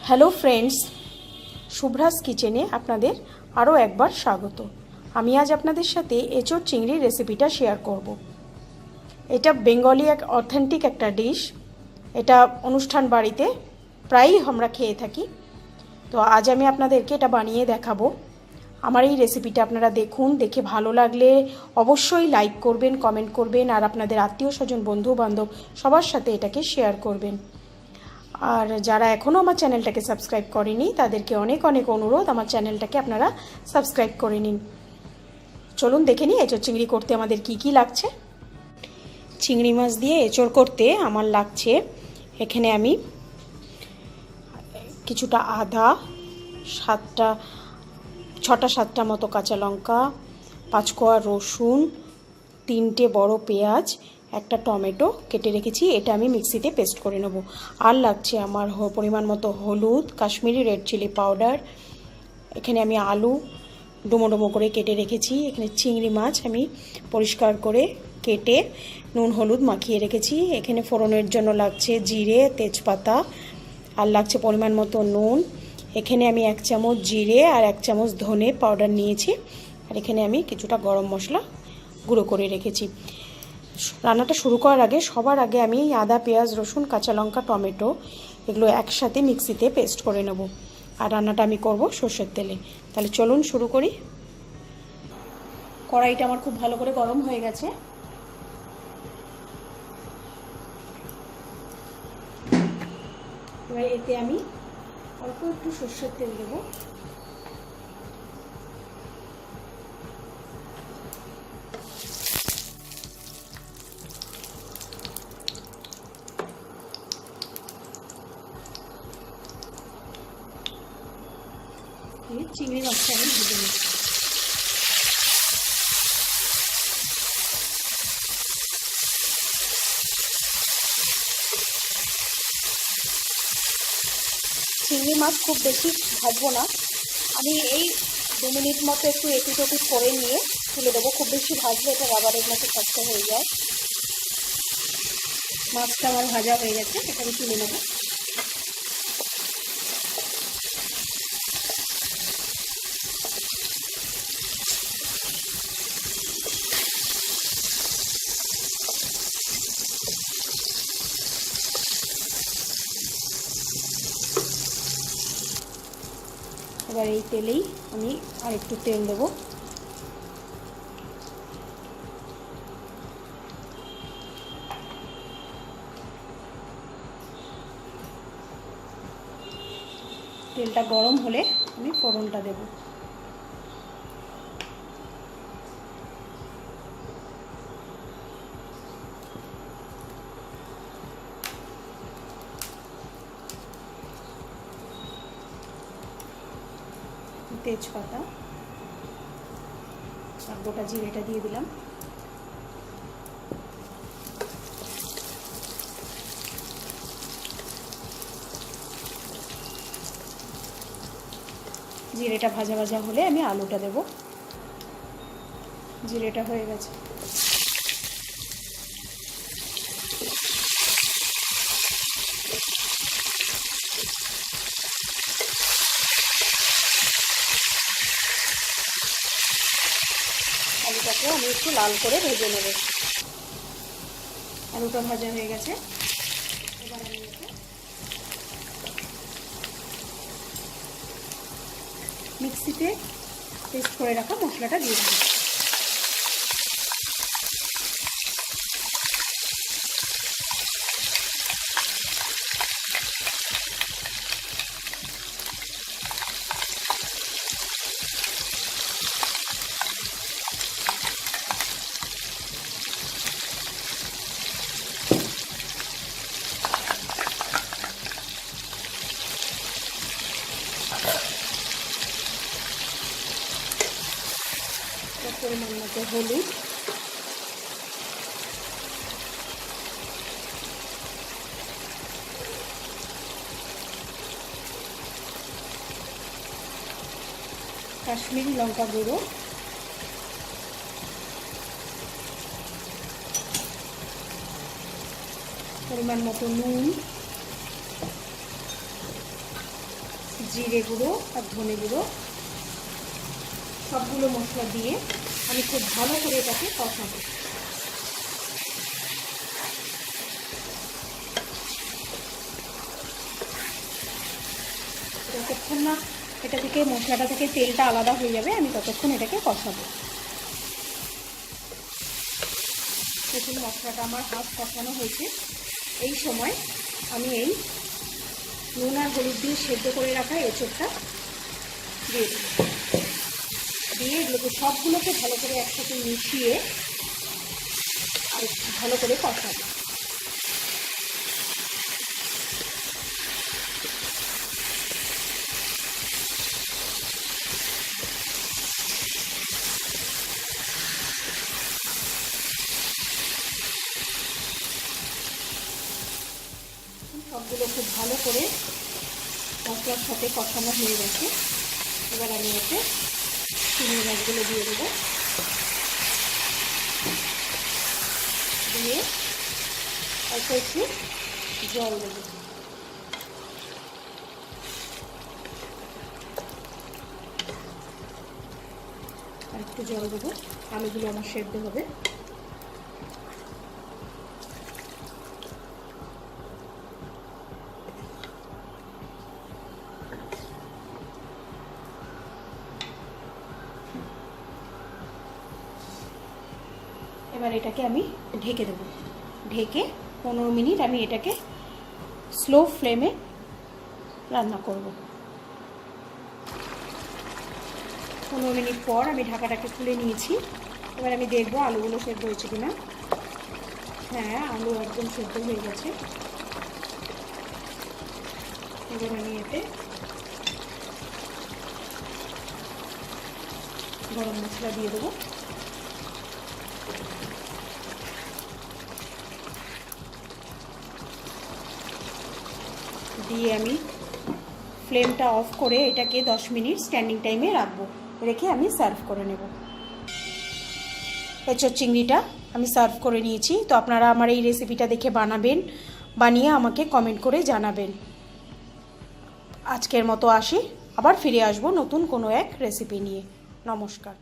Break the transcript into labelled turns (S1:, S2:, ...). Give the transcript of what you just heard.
S1: Hello friends, শুভ্রাস কিচেনে আপনাদের আরও একবার স্বাগত। আমি আজ আপনাদের সাথে এঁচোড় চিংড়ির রেসিপিটা শেয়ার করব। এটা বেঙ্গলি এক অথেন্টিক একটা ডিশ। এটা অনুষ্ঠান বাড়িতে প্রায়ই আমরা খেয়ে থাকি। তো আজ আমি আপনাদেরকে এটা বানিয়ে দেখাবো। আমার এই রেসিপিটা আপনারা দেখুন, দেখে ভালো লাগলে অবশ্যই লাইক করবেন, কমেন্ট করবেন, আর আপনাদের আত্মীয় স্বজন, বন্ধু বান্ধব সবার সাথে এটাকে শেয়ার করবেন। আর যারা এখনও আমার চ্যানেলটাকে সাবস্ক্রাইব করেনি তাদেরকে অনেক অনেক অনুরোধ, আমার চ্যানেলটাকে আপনারা সাবস্ক্রাইব করে নিন। চলুন দেখে নিই এঁচোড় চিংড়ি করতে আমাদের কি কি লাগছে। চিংড়ি মাছ দিয়ে এঁচোড় করতে আমার লাগছে, এখানে আমি কিছুটা আদা, 6-7টা মতো কাঁচা লঙ্কা, 5 কোয়া রসুন, 3টে বড় পেঁয়াজ, একটা টমেটো কেটে রেখেছি। এটা আমি মিক্সিতে পেস্ট করে নেব। আর লাগছে আমার পরিমাণ মতো হলুদ, কাশ্মীরি রেড চিলি পাউডার। এখানে আমি আলু ডুমো ডুমো করে কেটে রেখেছি। এখানে চিংড়ি মাছ আমি পরিষ্কার করে কেটে নুন হলুদ মাখিয়ে রেখেছি। এখানে ফোড়নের জন্য লাগছে জিরে, তেজপাতা, আর লাগছে পরিমাণ মতো নুন। এখানে আমি 1 চামচ জিরে আর 1 চামচ ধনে পাউডার নিয়েছি। আর এখানে আমি কিছুটা গরম মশলা গুঁড়ো করে রেখেছি। রান্নাটা শুরু করার আগে সবার আগে আমি আদা, পেঁয়াজ, রসুন, কাঁচা লঙ্কা, টমেটো এগুলো একসাথে মিক্সিতে পেস্ট করে নেব। আর রান্নাটা আমি করব সর্ষের তেলে। তাহলে চলুন শুরু করি। কড়াইটা আমার খুব ভালো করে গরম হয়ে গেছে। এবার এতে আমি অল্প একটু সর্ষের তেল দেবো। চিংড়ি মাছটা আমি ভেজে নেব। চিংড়ি মাছ খুব বেশি ভাজবো না, আমি এই 2 মিনিট মতো একটু এপিট ওপিট করে নিয়ে তুলে দেবো। খুব বেশি ভাজলে এটা রাবারের মতো শক্ত হয়ে যায়। মাছটা আমার ভাজা হয়ে গেছে, এটা আমি তুলে নেবো। এবার এই তেলেই আমি আর একটু তেল দেবো। তেলটা গরম হলে আমি ফোড়নটা দেব। তেজপাতা আর গোটা জিরেটা দিয়ে দিলাম। জিরেটা ভাজা ভাজা হলে আমি আলুটা দেব। জিরেটা হয়ে গেছে। আলুটাকে আমি একটু লাল করে ভেজে নেব। আলুটা ভাজা হয়ে গেছে। এবার আমি মিক্সিতে পেস্ট করে রাখা মশলাটা দিয়ে দেব। পরিমাণ মতো হলুদ, কাশ্মীরি লঙ্কা গুঁড়ো, পরিমাণ মতো নুন, জিরে গুঁড়ো আর ধনে গুঁড়ো সবগুলো মশলা দিয়ে আমি খুব ভালো করে এটাকে কষাবো। যতক্ষণ না এটা থেকে মশলাটা থেকে তেলটা আলাদা হয়ে যাবে আমি ততক্ষণ এটাকে কষাবো। দেখুন মশলাটা আমার হাফ কষানো হয়েছে। এই সময় আমি এই নুন আর হলুদ দিয়ে সেদ্ধ করে রাখা এঁচোড়টা দিয়ে দেব। দিয়ে এগুলোকে সবগুলোকে ভালো করে একসাথে মিশিয়ে আর ভালো করে কষাবো। সবগুলো খুব ভালো করে মশলার সাথে কষানো হয়ে গেছে। এবার আমি এতে চিংড়ি মাছগুলো দিয়ে দেবো, দিয়ে অল্প একটু জল দেবো। আর একটু জল দেবো, আলুগুলো আমার সেদ্ধ হবে। এবার এটাকে আমি ঢেকে দেবো। ঢেকে 15 মিনিট আমি এটাকে স্লো ফ্লেমে রান্না করব। 15 মিনিট পর আমি ঢাকাটাকে খুলে নিয়েছি। এবার আমি দেখবো আলুগুলো সেদ্ধ হয়েছে কিনা। হ্যাঁ, আলু একদম সেদ্ধ হয়ে গেছে। এবার আমি এতে গরম মশলা দিয়ে দেবো। দিয়ে আমি ফ্লেমটা অফ করে এটাকে 10 মিনিট স্ট্যান্ডিং টাইমে রাখবো। রেখে আমি সার্ভ করে নেব। এঁচোড় চিংড়িটা আমি সার্ভ করে নিয়েছি। তো আপনারা আমার এই রেসিপিটা দেখে বানিয়ে আমাকে কমেন্ট করে জানাবেন। আজকের মতো আসি, আবার ফিরে আসবো নতুন কোনো এক রেসিপি নিয়ে। নমস্কার।